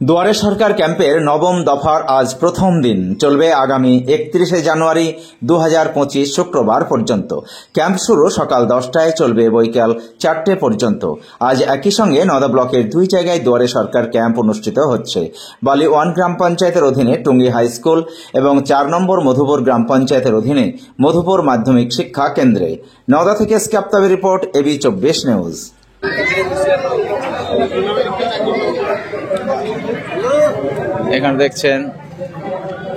দুয়ারে সরকার ক্যাম্পের নবম দফার আজ প্রথম দিন, চলবে আগামী 31শে জানুয়ারি 2025 শুক্রবার পর্যন্ত। ক্যাম্প শুরু সকাল 10টায়, চলবে বৈকাল 4টে পর্যন্ত। আজ একই সঙ্গে নওদা ব্লকের 2 জায়গায় দুয়ারে সরকার ক্যাম্প অনুষ্ঠিত হচ্ছে। বালি 1 গ্রাম পঞ্চায়েতের অধীনে টুঙ্গি হাই স্কুল এবং 4 নম্বর মধুপুর গ্রাম পঞ্চায়েতের অধীনে মধুপুর মাধ্যমিক শিক্ষা কেন্দ্রে। নওদা থেকে স্ক্যাপ্তাবের রিপোর্ট, এবি 24 নিউজ। এখানে দেখছেন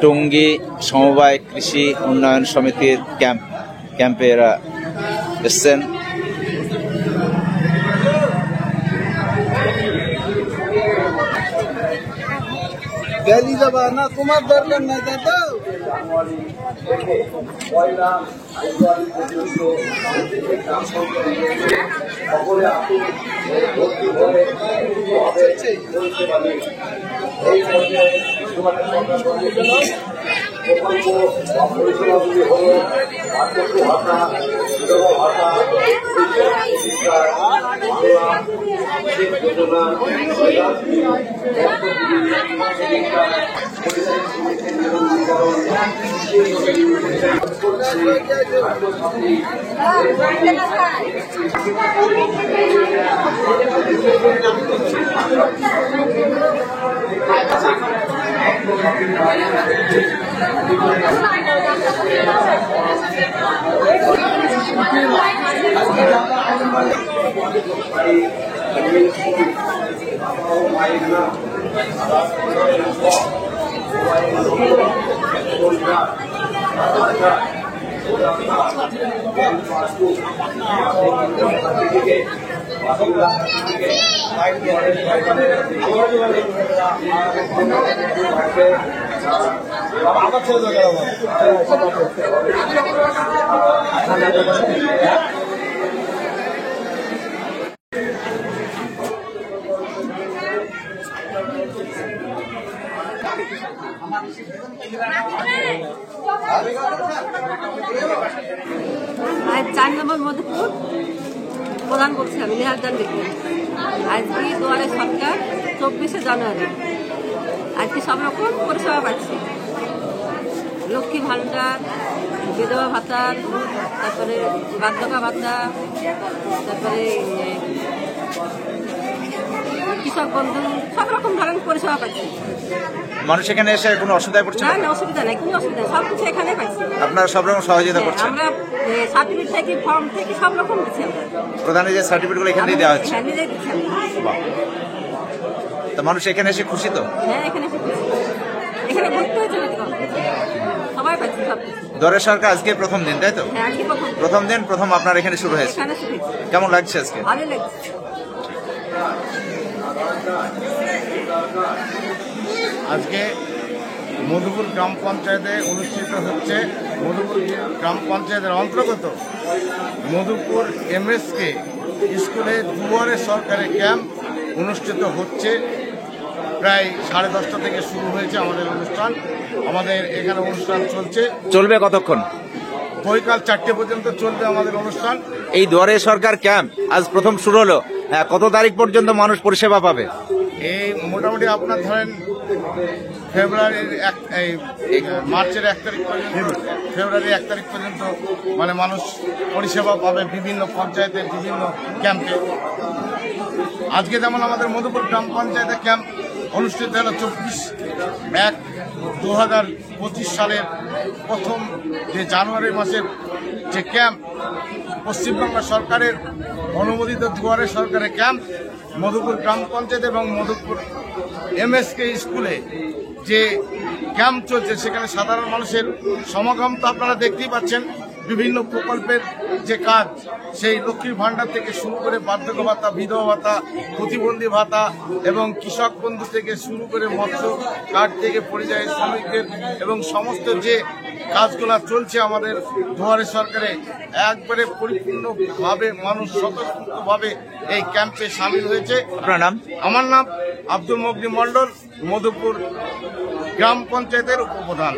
টুঙ্গি সমবায় কৃষি উন্নয়ন সমিতির ক্যাম্পে এরা এসছেন। তোমার দরকার নাই দাদা। आज 4 নম্বর মধুপুর প্রধান বলছি আমি নিহারদান দেখি। আজকে দুয়ারে সরকার 24শে জানুয়ারি। আজকে সব রকম পরিষেবা পাচ্ছি, লক্ষ্মী ভাণ্ডার, বিধবা ভাতা, তারপরে বার্ধক্য ভাতা, তারপরে কৃষক বন্ধু, সব রকম ধরনের পরিষেবা পাচ্ছি। মানুষ এখানে এসে কোনো অসুবিধায় পড়ছে না? অসুবিধা নেই, কোনো অসুবিধা, সব কিছু এখানে পাচ্ছি। আপনারা সব রকম সহযোগিতা করছেন? আমরা সার্টিফিকেট থেকে, ফর্ম থেকে সব রকম দিচ্ছি। আমরা প্রধানের যে সার্টিফিকেটগুলো এখান থেকে দেওয়া হচ্ছে। নিজেই দিচ্ছি। তো মানুষ এখানে এসে খুশি তো? হ্যাঁ, এখানে এসে খুশি। এখানে ঘুরতে হয়েছে সবাই পাচ্ছি সব কিছু। দুয়ারে সরকার আজকে প্রথম দিন, তাই তো? হ্যাঁ, আজকে প্রথম দিন, প্রথম আপনার এখানে শুরু হয়েছে। এখানে শুরু হয়েছে। কেমন লাগছে আজকে? ভালো লাগছে। আজকে মধুপুর গ্রাম পঞ্চায়েতে অনুষ্ঠিত হচ্ছে। মধুপুর গ্রাম পঞ্চায়েতের অন্তর্গত মধুপুর এমএসকে স্কুলে দুয়ারে সরকারের ক্যাম্প অনুষ্ঠিত হচ্ছে। প্রায় 10:30 থেকে শুরু হয়েছে আমাদের অনুষ্ঠান। আমাদের এখানে অনুষ্ঠান চলবে কতক্ষণ? বৈকাল 4টে পর্যন্ত চলবে আমাদের অনুষ্ঠান। এই দুয়ারে সরকার ক্যাম্প আজ প্রথম শুরু হলো, কত তারিখ পর্যন্ত মানুষ পরিষেবা পাবে? এই মোটামুটি আপনার ধরেন মার্চের 1 তারিখ পর্যন্ত, ফেব্রুয়ারির 1 তারিখ পর্যন্ত মানে মানুষ পরিষেবা পাবে বিভিন্ন পঞ্চায়েতের বিভিন্ন ক্যাম্পে। আজকে যেমন আমাদের মধুপুর গ্রাম পঞ্চায়েতের ক্যাম্প অনুষ্ঠিত হলো 24/1/2025 সালের প্রথম যে জানুয়ারি মাসের যে ক্যাম্প, পশ্চিমবাংলা সরকারের অনুমোদিত দুয়ারে সরকারের ক্যাম্প মধুপুর গ্রাম পঞ্চায়েত এবং মধুপুর এমএসকে স্কুলে যে ক্যাম্প চলছে, সেখানে সাধারণ মানুষের সমাগম তো আপনারা দেখতেই পাচ্ছেন। বিভিন্ন প্রকল্পের যে কাজ, সেই লক্ষ্মীর ভাণ্ডার থেকে শুরু করে বার্ধক্য ভাতা, বিধবা ভাতা, প্রতিবন্ধী ভাতা এবং কৃষক বন্ধু থেকে শুরু করে মৎস্য কার্ড থেকে পরিযায়ী শ্রমিকদের এবং সমস্ত যে কাজগুলো চলছে আমাদের দুয়ারে সরকারে, একবারে পরিপূর্ণভাবে মানুষ স্বতঃস্ফূর্তভাবে এই ক্যাম্পে সামিল হয়েছে। আপনার নাম? আমার নাম আব্দুল মকনি মন্ডল, মধুপুর গ্রাম পঞ্চায়েতের উপপ্রধান।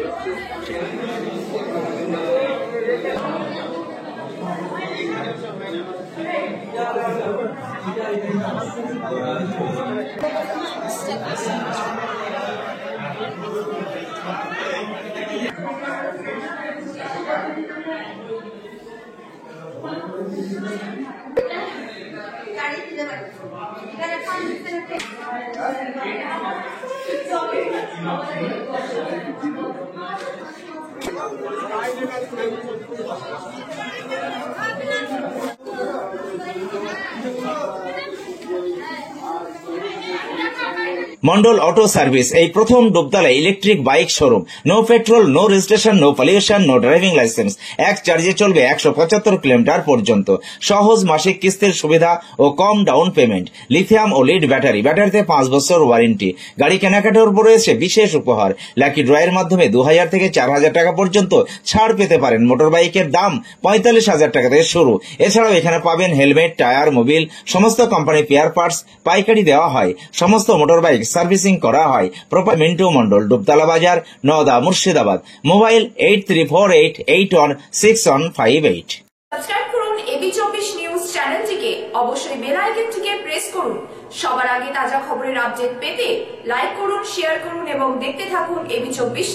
Step by step. Mondal auto service এই প্রথম Dubtala electric bike showroom. No petrol, no registration, no pollution, no driving licence. এক চার্জে চলবে 175 কিলোমিটার পর্যন্ত। সহজ মাসিক কিস্তির সুবিধা ও কম ডাউন পেমেন্ট। লিথিয়াম ও লিড ব্যাটারি, ব্যাটারিতে 5 বছর ওয়ারেন্টি। গাড়ি কেনাকাটার উপর রয়েছে বিশেষ উপহার। লাকি ড্রয়ের মাধ্যমে 2000 থেকে 4000 টাকা পর্যন্ত ছাড় পেতে পারেন। মোটর বাইকের দাম 45,000 টাকা থেকে শুরু। এছাড়াও এখানে পাবেন হেলমেট, টায়ার, মোবিল, সমস্ত কোম্পানির পেয়ার পার্টস পাইকারি দেওয়া হয়। সমস্ত মোটর বাইক সার্ভিসিং করা হয়। প্রপার মিন্টু মন্ডল, ডুবতলা বাজার, নওদা, মুর্শিদাবাদ। মোবাইল 8348816158। সাবস্ক্রাইব করুন এবি24 নিউজ চ্যানেলটিকে, অবশ্যই বেল আইকনটিকে প্রেস করুন। সবার আগে তাজা খবরের আপডেট পেতে লাইক করুন, শেয়ার করুন এবং দেখতে থাকুন এবি24।